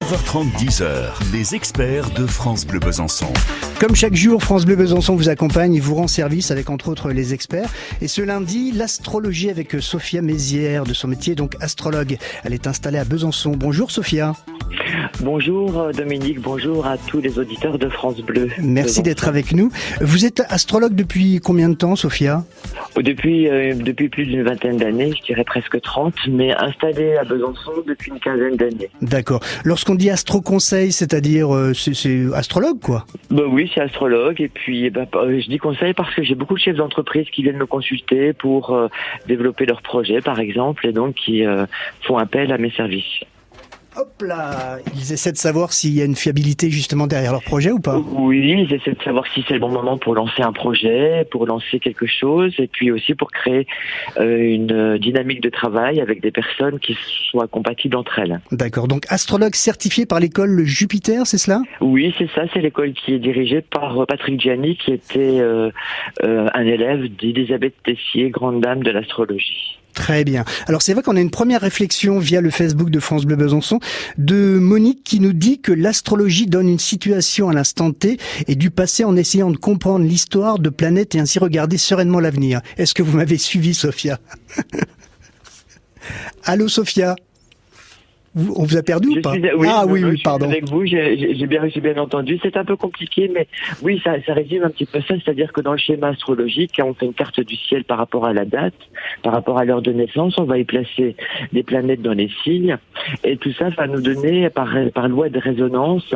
9h30, 10h, les experts de France Bleu Besançon. Comme chaque jour, France Bleu Besançon vous accompagne et vous rend service avec entre autres les experts. Et ce lundi, l'astrologie avec Sophia Mézières, de son métier donc astrologue. Elle est installée à Besançon. Bonjour Sophia. Bonjour Dominique, bonjour à tous les auditeurs de France Bleu. Merci d'être avec nous. Vous êtes astrologue depuis combien de temps, Sophia ? Depuis plus d'une vingtaine d'années, je dirais presque 30, mais installée à Besançon depuis une quinzaine d'années. D'accord. Lorsqu'on dit astro-conseil, c'est-à-dire c'est astrologue quoi ? Oui, c'est astrologue et puis je dis conseil parce que j'ai beaucoup de chefs d'entreprise qui viennent me consulter pour développer leurs projets par exemple et donc qui font appel à mes services. Hop là, ils essaient de savoir s'il y a une fiabilité justement derrière leur projet ou pas ? Oui, ils essaient de savoir si c'est le bon moment pour lancer un projet, pour lancer quelque chose, et puis aussi pour créer une dynamique de travail avec des personnes qui soient compatibles entre elles. D'accord, donc astrologue certifié par l'école Jupiter, c'est cela ? Oui, c'est ça, c'est l'école qui est dirigée par Patrick Gianni, qui était un élève d'Elisabeth Tessier, grande dame de l'astrologie. Très bien. Alors c'est vrai qu'on a une première réflexion via le Facebook de France Bleu Besançon de Monique qui nous dit que l'astrologie donne une situation à l'instant T et du passé en essayant de comprendre l'histoire de planètes et ainsi regarder sereinement l'avenir. Est-ce que vous m'avez suivi, Sophia ? Allô, Sophia ? On vous a perdu ou pas ? Oui, pardon. Avec vous, j'ai bien entendu. C'est un peu compliqué, mais oui, ça résume un petit peu ça. C'est-à-dire que dans le schéma astrologique, on fait une carte du ciel par rapport à la date, par rapport à l'heure de naissance. On va y placer des planètes dans les signes. Et tout ça va nous donner, par loi de résonance,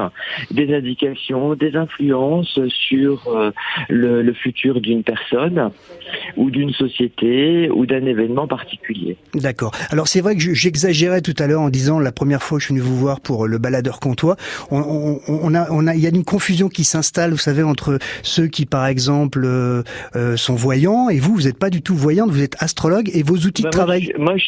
des indications, des influences sur le futur d'une personne ou d'une société ou d'un événement particulier. D'accord. Alors c'est vrai que j'exagérais tout à l'heure en disant la première fois que je suis venu vous voir pour le baladeur comtois, il y a une confusion qui s'installe, vous savez, entre ceux qui, par exemple, sont voyants et vous n'êtes pas du tout voyante, vous êtes astrologue et vos outils de travail. Moi, je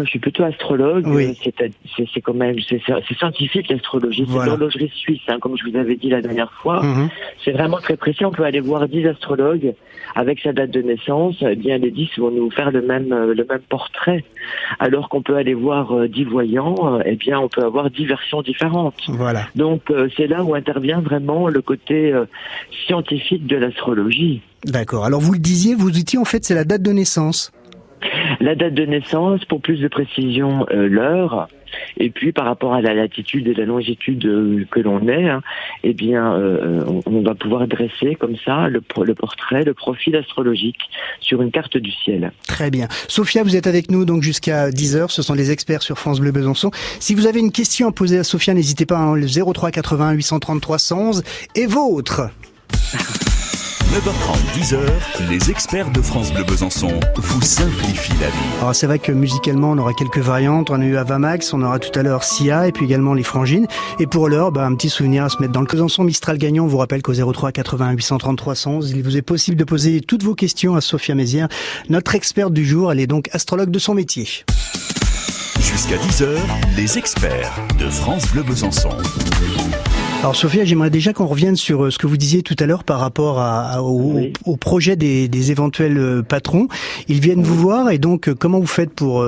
suis plutôt astrologue. Oui. C'est quand même, c'est scientifique l'astrologie. Voilà. C'est l'horlogerie suisse, comme je vous avais dit la dernière fois. Mm-hmm. C'est vraiment très précis. On peut aller voir 10 astrologues avec sa date de naissance. Eh bien, les 10 vont nous faire le même portrait. Alors qu'on peut aller voir 10 voyants, eh bien, on peut avoir 10 versions différentes. Voilà. Donc, c'est là où intervient vraiment le côté scientifique de l'astrologie. D'accord. Alors, vous le disiez, vos outils, en fait, c'est la date de naissance. La date de naissance, pour plus de précision, l'heure, et puis par rapport à la latitude et la longitude que l'on est, eh bien, on va pouvoir dresser comme ça le portrait, le profil astrologique sur une carte du ciel. Très bien. Sophia, vous êtes avec nous donc jusqu'à 10h, ce sont les experts sur France Bleu Besançon. Si vous avez une question à poser à Sophia, n'hésitez pas, le 03 81 830 311 est vôtre. 9h30, 10h, les experts de France Bleu Besançon vous simplifient la vie. Alors c'est vrai que musicalement on aura quelques variantes, on a eu Avamax, on aura tout à l'heure Sia et puis également les Frangines. Et pour l'heure, un petit souvenir à se mettre dans le Besançon Mistral gagnant. On vous rappelle qu'au 03 81 830 311, il vous est possible de poser toutes vos questions à Sophia Mézières, notre experte du jour. Elle est donc astrologue de son métier. Jusqu'à 10h, les experts de France Bleu Besançon. Alors Sophia, j'aimerais déjà qu'on revienne sur ce que vous disiez tout à l'heure par rapport au projet des éventuels patrons. Ils viennent vous voir et donc comment vous faites pour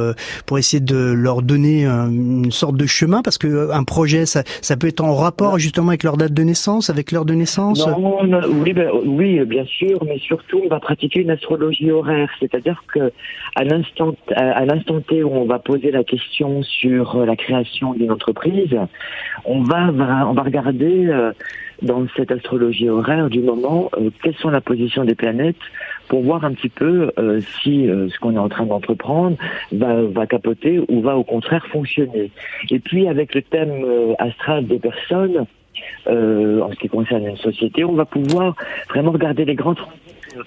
essayer de leur donner une sorte de chemin, parce que un projet ça peut être en rapport justement avec leur date de naissance, avec l'heure de naissance. Oui, bien sûr, mais surtout on va pratiquer une astrologie horaire, c'est-à-dire que à l'instant T où on va poser la question sur la création d'une entreprise, on va regarder dans cette astrologie horaire du moment quelles sont la position des planètes pour voir un petit peu si ce qu'on est en train d'entreprendre va capoter ou va au contraire fonctionner. Et puis avec le thème astral des personnes, en ce qui concerne une société, on va pouvoir vraiment regarder les grands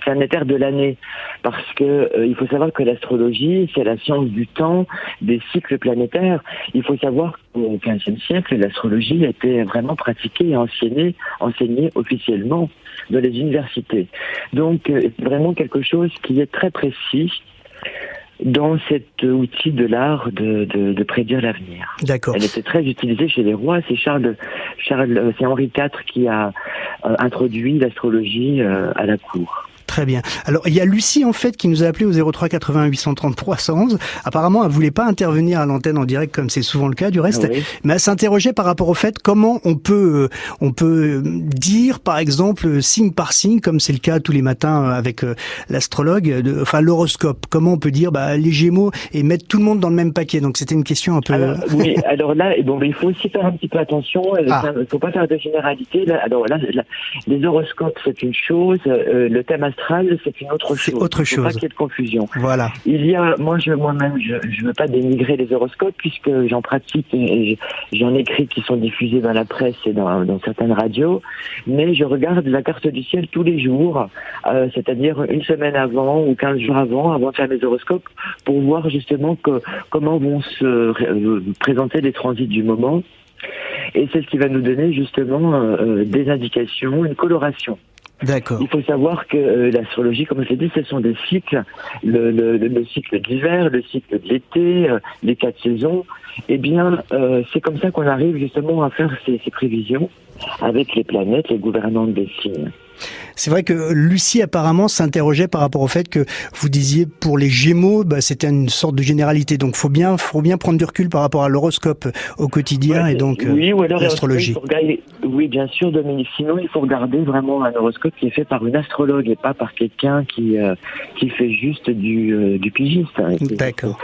planétaires de l'année, parce que il faut savoir que l'astrologie, c'est la science du temps, des cycles planétaires. Il faut savoir qu'au XVe siècle, l'astrologie était vraiment pratiquée et enseignée officiellement dans les universités. Donc, c'est vraiment quelque chose qui est très précis dans cet outil de l'art de prédire l'avenir. D'accord. Elle était très utilisée chez les rois. C'est c'est Henri IV qui a introduit l'astrologie à la cour. Très bien. Alors, il y a Lucie, en fait, qui nous a appelé au 03 80 830 311. Apparemment, elle voulait pas intervenir à l'antenne en direct, comme c'est souvent le cas, du reste. Oui. Mais elle s'interrogeait par rapport au fait comment on peut dire, par exemple, signe par signe, comme c'est le cas tous les matins avec l'astrologue, l'horoscope. Comment on peut dire, les Gémeaux et mettre tout le monde dans le même paquet. Donc, c'était une question un peu... Alors là, il faut aussi faire un petit peu attention. Il ne faut pas faire de généralité. Les horoscopes, c'est une chose. Le thème astral, c'est une autre chose. C'est autre chose. Il ne faut pas qu'il y ait de confusion. Voilà. Moi-même, je veux pas dénigrer les horoscopes puisque j'en pratique et j'en écris qui sont diffusés dans la presse et dans certaines radios. Mais je regarde la carte du ciel tous les jours, c'est-à-dire une semaine avant ou 15 jours avant de faire mes horoscopes pour voir justement comment vont se présenter les transits du moment. Et c'est ce qui va nous donner justement des indications, une coloration. D'accord. Il faut savoir que l'astrologie, comme je l'ai dit, ce sont des cycles, le cycle d'hiver, le cycle de l'été, les 4 saisons. Eh bien, c'est comme ça qu'on arrive justement à faire ces prévisions avec les planètes, les gouvernantes des signes. C'est vrai que Lucie apparemment s'interrogeait par rapport au fait que vous disiez pour les Gémeaux, c'était une sorte de généralité. Donc faut bien prendre du recul par rapport à l'horoscope au quotidien et donc l'astrologie. Oui, bien sûr, Dominique. Sinon, il faut regarder vraiment un horoscope qui est fait par une astrologue et pas par quelqu'un qui fait juste du pigiste. D'accord.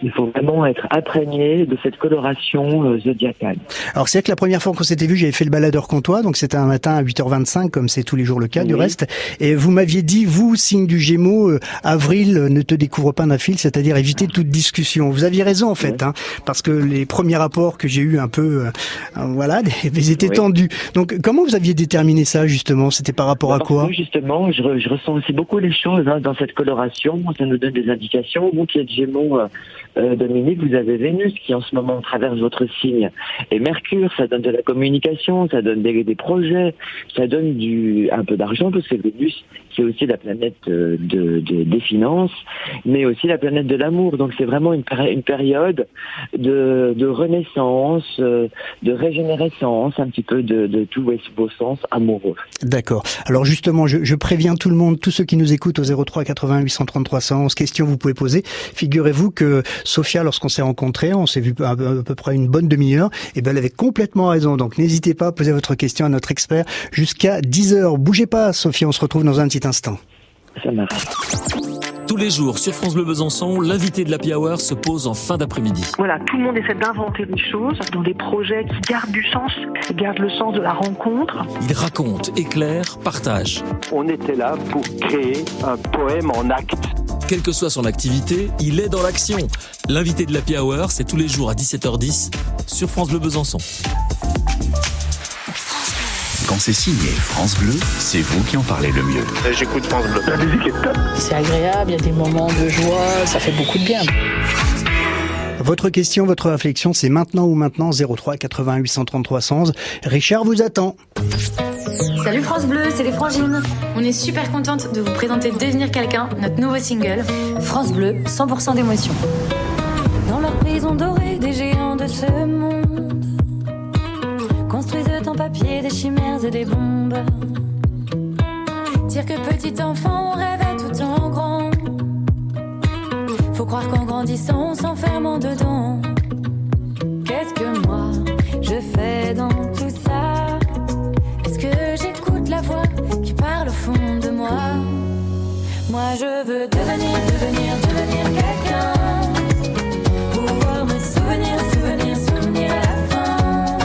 Il faut vraiment être imprégné de cette coloration zodiacale. Alors c'est vrai que la première fois qu'on s'était vu, j'avais fait le baladeur comtois, donc c'était un matin à 8h25, comme c'est tous les jours le cas du reste. Et vous m'aviez dit, vous, signe du Gémeaux, avril ne te découvre pas d'un fil, c'est-à-dire éviter toute discussion. Vous aviez raison en fait, parce que les premiers rapports que j'ai eus un peu, ils étaient tendus. Donc comment vous aviez déterminé ça justement? C'était par rapport à quoi? Justement, je ressens aussi beaucoup les choses dans cette coloration. Ça nous donne des indications. Vous qui êtes Gémeaux, Dominique, vous avez Vénus qui en ce moment traverse votre signe. Et Mercure, ça donne de la communication, ça donne des projets, ça donne un peu d'argent, parce que Vénus, c'est aussi la planète des finances, mais aussi la planète de l'amour. Donc c'est vraiment une période de renaissance, de régénérescence, un petit peu de tous vos sens amoureux. D'accord. Alors justement, je préviens tout le monde, tous ceux qui nous écoutent au 03 80 830 311, questions vous pouvez poser. Figurez-vous que Sophia, lorsqu'on s'est rencontrés, on s'est vu à peu près une bonne demi-heure, et elle avait complètement raison. Donc n'hésitez pas à poser votre question à notre expert jusqu'à 10h. Bougez pas, Sophia, on se retrouve dans un petit instant. Ça marche. Tous les jours, sur France Bleu Besançon, l'invité de l'Happy Hour se pose en fin d'après-midi. Voilà, tout le monde essaie d'inventer des choses dans des projets qui gardent du sens, qui gardent le sens de la rencontre. Il raconte, éclaire, partage. On était là pour créer un poème en acte. Quelle que soit son activité, il est dans l'action. L'invité de l'Happy Hour, c'est tous les jours à 17h10 sur France Bleu Besançon. Quand c'est signé France Bleu, c'est vous qui en parlez le mieux. J'écoute France Bleu. La musique est top. C'est agréable, il y a des moments de joie, ça fait beaucoup de bien. Votre question, votre réflexion, c'est maintenant ou maintenant 03 80 830 311. Richard vous attend. Salut France Bleu, c'est les Frangines. On est super contente de vous présenter Devenir quelqu'un, notre nouveau single. France Bleu, 100% d'émotion. Dans leur prison dorée, des géants de ce monde construisent en papier des chimères et des bombes. Dire que petit enfant, on rêvait tout en grand. Faut croire qu'en grandissant, on s'enferme dedans. Qu'est-ce que moi, je fais dans tout ça? Est-ce que j'écoute la voix qui parle au fond de moi? Moi je veux devenir quelqu'un. Pouvoir me souvenir à la fin.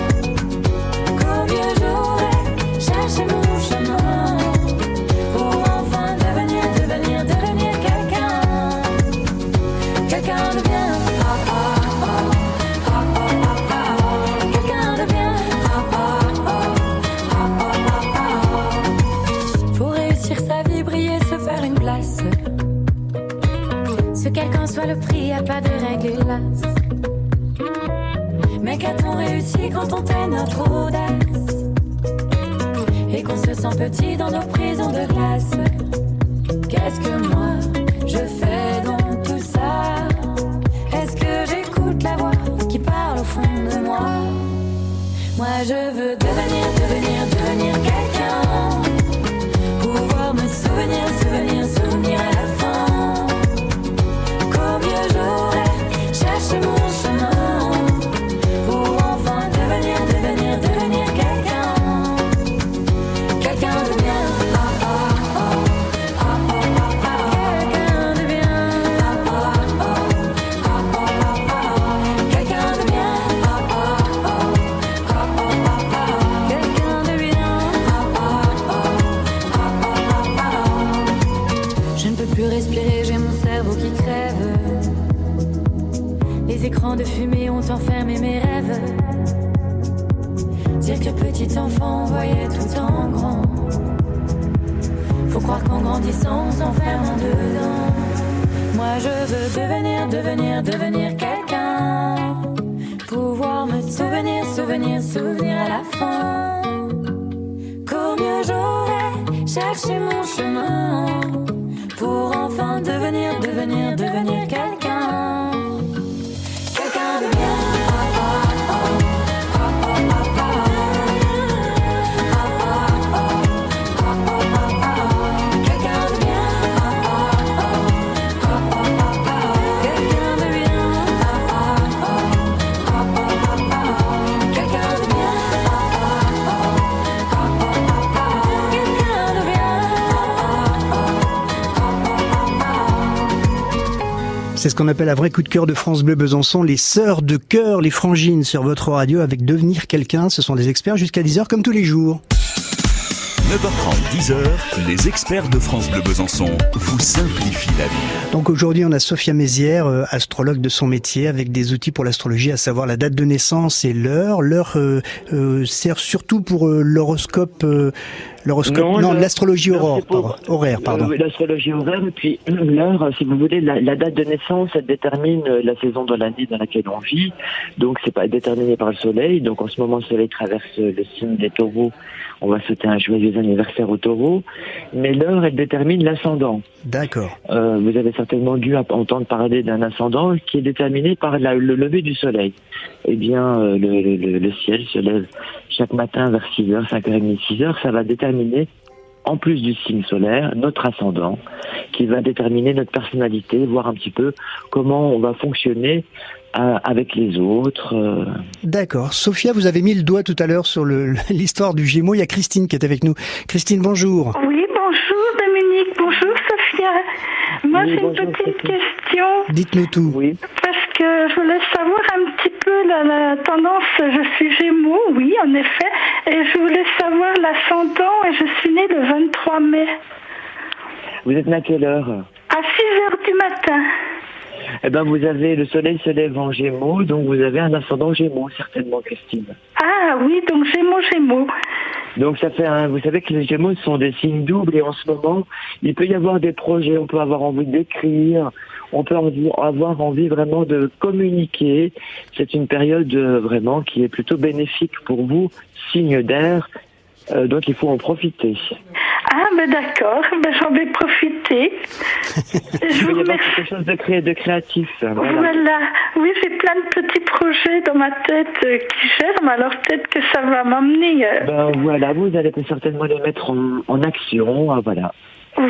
Qu'au mieux j'aurais cherché mon chemin. Pour enfin devenir quelqu'un. Quelqu'un de bien. Quelqu'un de bien. Faut réussir sa vie, briller, se faire une place. Ce quelqu'un soit le prix, y a pas de règle lasse. Mais qu'a-t-on réussi quand on tait notre audace? Et qu'on se sent petit dans nos prisons de glace. Qu'est-ce que moi, je fais dans tout ça? Est-ce que j'écoute la voix qui parle au fond de moi? Moi je veux devenir quelqu'un. Pouvoir me souvenir respirer, j'ai mon cerveau qui crève. Les écrans de fumée ont enfermé mes rêves. Dire que petit enfant voyait tout en grand. Faut croire qu'en grandissant, on s'enferme en dedans. Moi je veux devenir quelqu'un. Pouvoir me souvenir à la fin. Qu'au mieux j'aurais cherché mon chemin. Pour enfin devenir quelqu'un. Quelqu'un de bien. C'est ce qu'on appelle un vrai coup de cœur de France Bleu Besançon, les sœurs de cœur, les frangines sur votre radio avec Devenir quelqu'un. Ce sont des experts jusqu'à 10h comme tous les jours. 9h30, 10h, les experts de France Bleu Besançon vous simplifient la vie. Donc aujourd'hui, on a Sophia Mézières, astrologue de son métier, avec des outils pour l'astrologie, à savoir la date de naissance et l'heure. L'heure sert surtout pour l'horoscope. L'astrologie horaire, pardon. L'astrologie horaire, et puis l'heure, si vous voulez, la date de naissance, elle détermine la saison de l'année dans laquelle on vit. Donc c'est pas déterminé par le soleil. Donc en ce moment, le soleil traverse le signe des taureaux. On va souhaiter un joyeux anniversaire aux taureaux. Mais l'heure, elle détermine l'ascendant. D'accord. Vous avez certainement dû entendre parler d'un ascendant qui est déterminé par le lever du soleil. Eh bien, le ciel se lève chaque matin vers 6h, 5h30, 6h. Ça va déterminer, en plus du signe solaire, notre ascendant, qui va déterminer notre personnalité, voir un petit peu comment on va fonctionner avec les autres. D'accord. Sophia, vous avez mis le doigt tout à l'heure sur l'histoire du Gémeaux. Il y a Christine qui est avec nous. Christine, bonjour. Oui, bonjour Dominique, bonjour Sophia. Moi, Oui, j'ai une petite question. Dites-nous tout. Oui. Parce que je voulais savoir un petit peu la tendance. Je suis Gémeaux, oui, en effet. Et je voulais savoir l'ascendant. Et je suis née le 23 mai. Vous êtes né à quelle heure? À 6h du matin. Eh ben, vous avez, le soleil se lève en Gémeaux, donc vous avez un ascendant Gémeaux, certainement, Christine. Ah oui, donc Gémeaux. Donc ça fait vous savez que les Gémeaux sont des signes doubles, et en ce moment, il peut y avoir des projets, on peut avoir envie d'écrire, on peut avoir envie vraiment de communiquer. C'est une période vraiment qui est plutôt bénéfique pour vous, signe d'air, donc il faut en profiter. Ah, ben d'accord, j'en vais profiter. Je vous remercie. Quelque chose de créatif. Voilà. Oui, j'ai plein de petits projets dans ma tête qui germent, alors peut-être que ça va m'emmener. Voilà, vous allez certainement les mettre en action, voilà.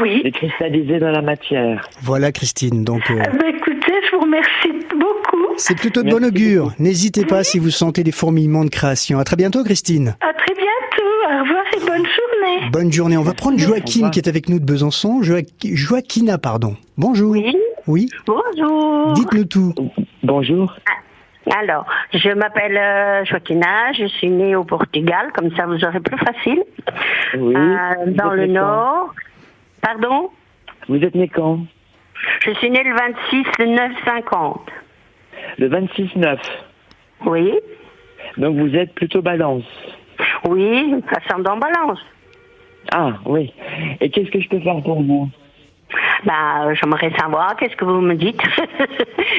Oui. Les cristalliser dans la matière. Voilà, Christine. Donc, écoutez, je vous remercie beaucoup. C'est plutôt de bon augure. N'hésitez pas si vous sentez des fourmillements de création. À très bientôt, Christine. À très bientôt. Au revoir et bonne journée. Bonne journée. On va prendre Joaquine qui est avec nous de Besançon. Joaquina, pardon. Bonjour. Oui. Bonjour. Dites-nous tout. Bonjour. Alors, je m'appelle Joaquina, je suis née au Portugal, comme ça vous aurez plus facile. Oui. Dans le Nord. Pardon? Vous êtes né quand? Je suis née le 26/9/50. Le 26/9. Oui. Donc vous êtes plutôt Balance. Oui, ascendant Balance. Ah, oui. Et qu'est-ce que je peux faire pour vous? J'aimerais savoir, qu'est-ce que vous me dites?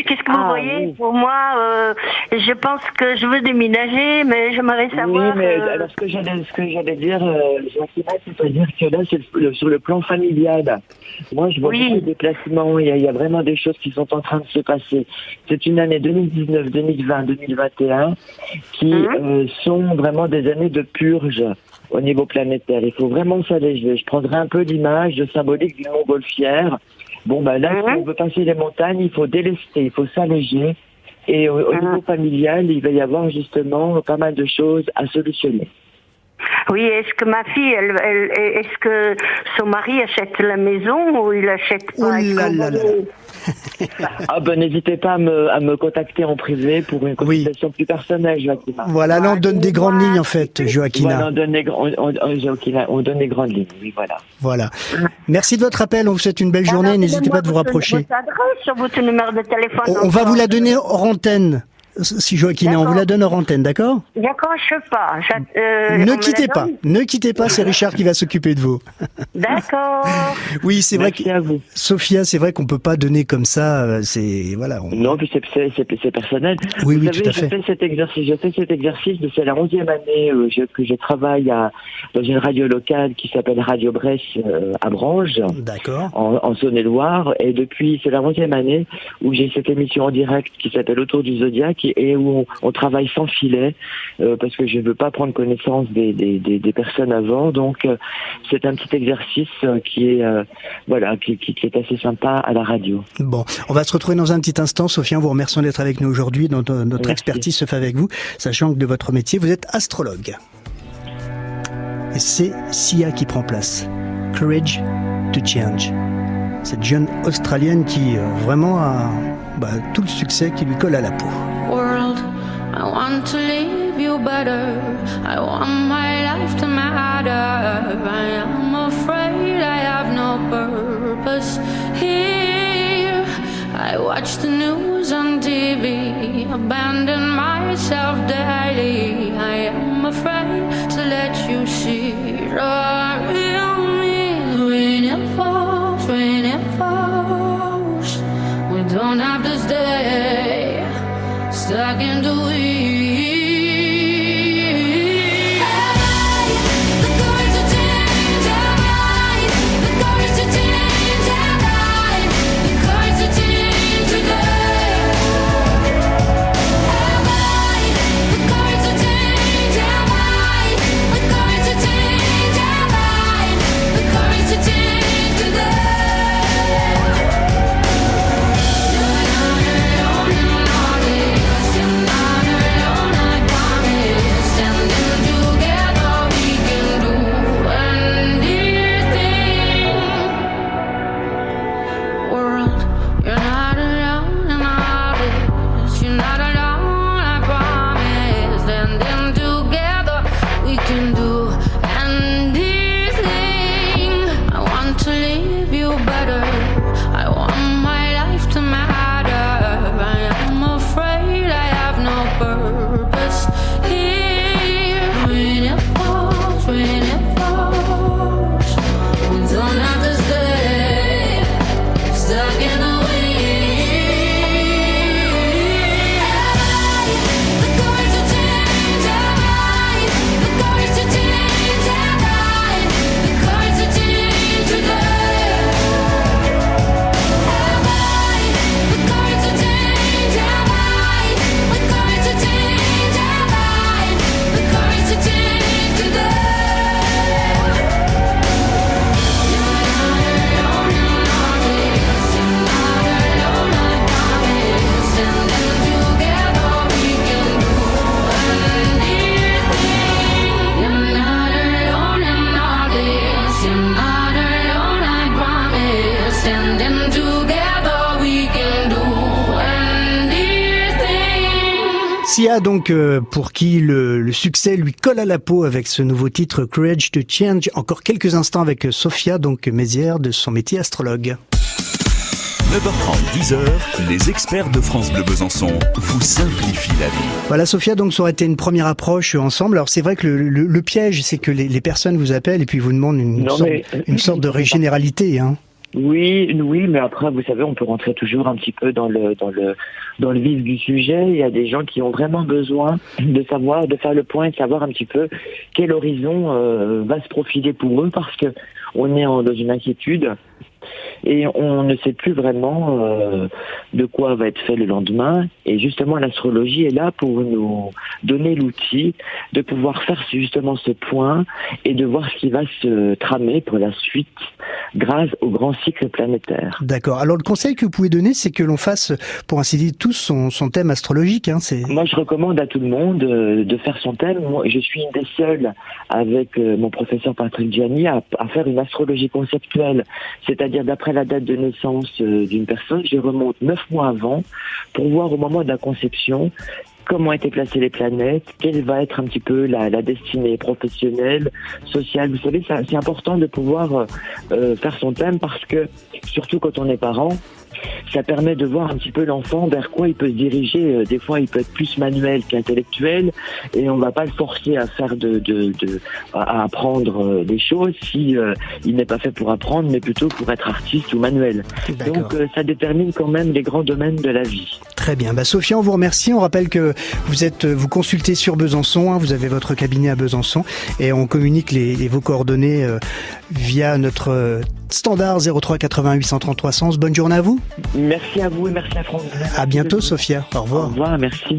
Qu'est-ce que vous voyez? Oui. Pour moi, je pense que je veux déménager, mais j'aimerais savoir... Oui, mais alors ce que j'allais dire, Joaquina, c'est-à-dire que là, c'est sur le plan familial. Moi, je vois beaucoup de déplacements, il y a vraiment des choses qui sont en train de se passer. C'est une année 2019, 2020, 2021 qui sont vraiment des années de purge au niveau planétaire. Il faut vraiment s'alléger. Je prendrai un peu l'image symbolique d'une montgolfière. Là, si on veut passer les montagnes, il faut délester, il faut s'alléger. Et au niveau familial, il va y avoir justement pas mal de choses à solutionner. Oui, est-ce que ma fille, est-ce que son mari achète la maison ou il achète pas? Oh là là là. Ah ben n'hésitez pas à me contacter en privé pour une consultation plus personnelle, Joachina. Voilà, là on donne des grandes lignes en fait, Joachina. Voilà, on donne des grandes lignes, oui, voilà. Voilà. Merci de votre appel, on vous souhaite une belle journée, n'hésitez pas de vous rapprocher. Votre adresse sur votre numéro de téléphone. On va vous la donner hors antenne. Si Joachina, on vous la donne hors antenne, d'accord? D'accord, je sais pas. Ne quittez pas, c'est Richard qui va s'occuper de vous. D'accord. Oui, c'est vrai que Sophia, c'est vrai qu'on peut pas donner comme ça, voilà. Non, puis c'est personnel. Oui, vous oui, savez, tout à fait. J'ai fait cet exercice, c'est la 11e année que je travaille dans une radio locale qui s'appelle Radio Bresse à Branches. D'accord. En Saône-et-Loire, et depuis, c'est la 11e année où j'ai cette émission en direct qui s'appelle Autour du Zodiaque, et où on travaille sans filet, parce que je ne veux pas prendre connaissance des personnes avant, donc c'est un petit exercice qui est qui est assez sympa à la radio. Bon, on va se retrouver dans un petit instant. Sophia, vous remercions d'être avec nous aujourd'hui. Notre expertise se fait avec vous, sachant que de votre métier, vous êtes astrologue. Et c'est Sia qui prend place. Courage to Change. Cette jeune Australienne qui vraiment a tout le succès qui lui colle à la peau. World, I want to leave you better. I want my life to matter. I am afraid I have no purpose here. I watch the news on TV, abandon myself daily. I am afraid to let you see the real me. When it falls, we don't have to stay stuck in the weeds. Sia, donc, pour qui le succès lui colle à la peau avec ce nouveau titre Courage to Change. Encore quelques instants avec Sophia, donc Mézières, de son métier astrologue. 9h30, 10h, les experts de France Bleu Besançon vous simplifient la vie. Voilà Sophia, donc ça aurait été une première approche ensemble. Alors c'est vrai que le piège, c'est que les personnes vous appellent et puis vous demandent une sorte de généralité, hein. Oui, mais après, vous savez, on peut rentrer toujours un petit peu dans le vif du sujet. Il y a des gens qui ont vraiment besoin de savoir, de faire le point et de savoir un petit peu quel horizon va se profiler pour eux, parce que on est dans une inquiétude. et on ne sait plus vraiment de quoi va être fait le lendemain. Et justement, l'astrologie est là pour nous donner l'outil de pouvoir faire justement ce point et de voir ce qui va se tramer pour la suite grâce au grand cycle planétaire. D'accord. Alors le conseil que vous pouvez donner, c'est que l'on fasse, pour ainsi dire, tous son thème astrologique. Moi, je recommande à tout le monde de faire son thème. Moi, je suis une des seules, avec mon professeur Patrick Gianni, à faire une astrologie conceptuelle. C'est-à-dire, d'après la date de naissance d'une personne, je remonte 9 mois avant pour voir au moment de la conception comment étaient placées les planètes, quelle va être un petit peu la destinée professionnelle, sociale. Vous savez, c'est important de pouvoir faire son thème parce que, surtout quand on est parent, ça permet de voir un petit peu l'enfant vers quoi il peut se diriger. Des fois, il peut être plus manuel qu'intellectuel, et on va pas le forcer à faire à apprendre des choses si il n'est pas fait pour apprendre, mais plutôt pour être artiste ou manuel. Donc, ça détermine quand même les grands domaines de la vie. Très bien. Sophia, on vous remercie. On rappelle que vous consultez sur Besançon. Vous avez votre cabinet à Besançon, et on communique vos coordonnées via notre standard 03 88 130 300. Bonne journée à vous. Merci à vous et merci à France. À bientôt, Sophia. Au revoir. Au revoir, merci.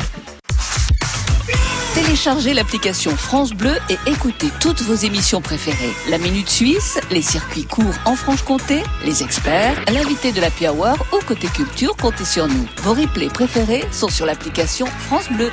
Téléchargez l'application France Bleu et écoutez toutes vos émissions préférées. La Minute Suisse, les circuits courts en Franche-Comté, les experts, l'invité de l'Happy Hour ou côté culture, comptez sur nous. Vos replays préférés sont sur l'application France Bleu.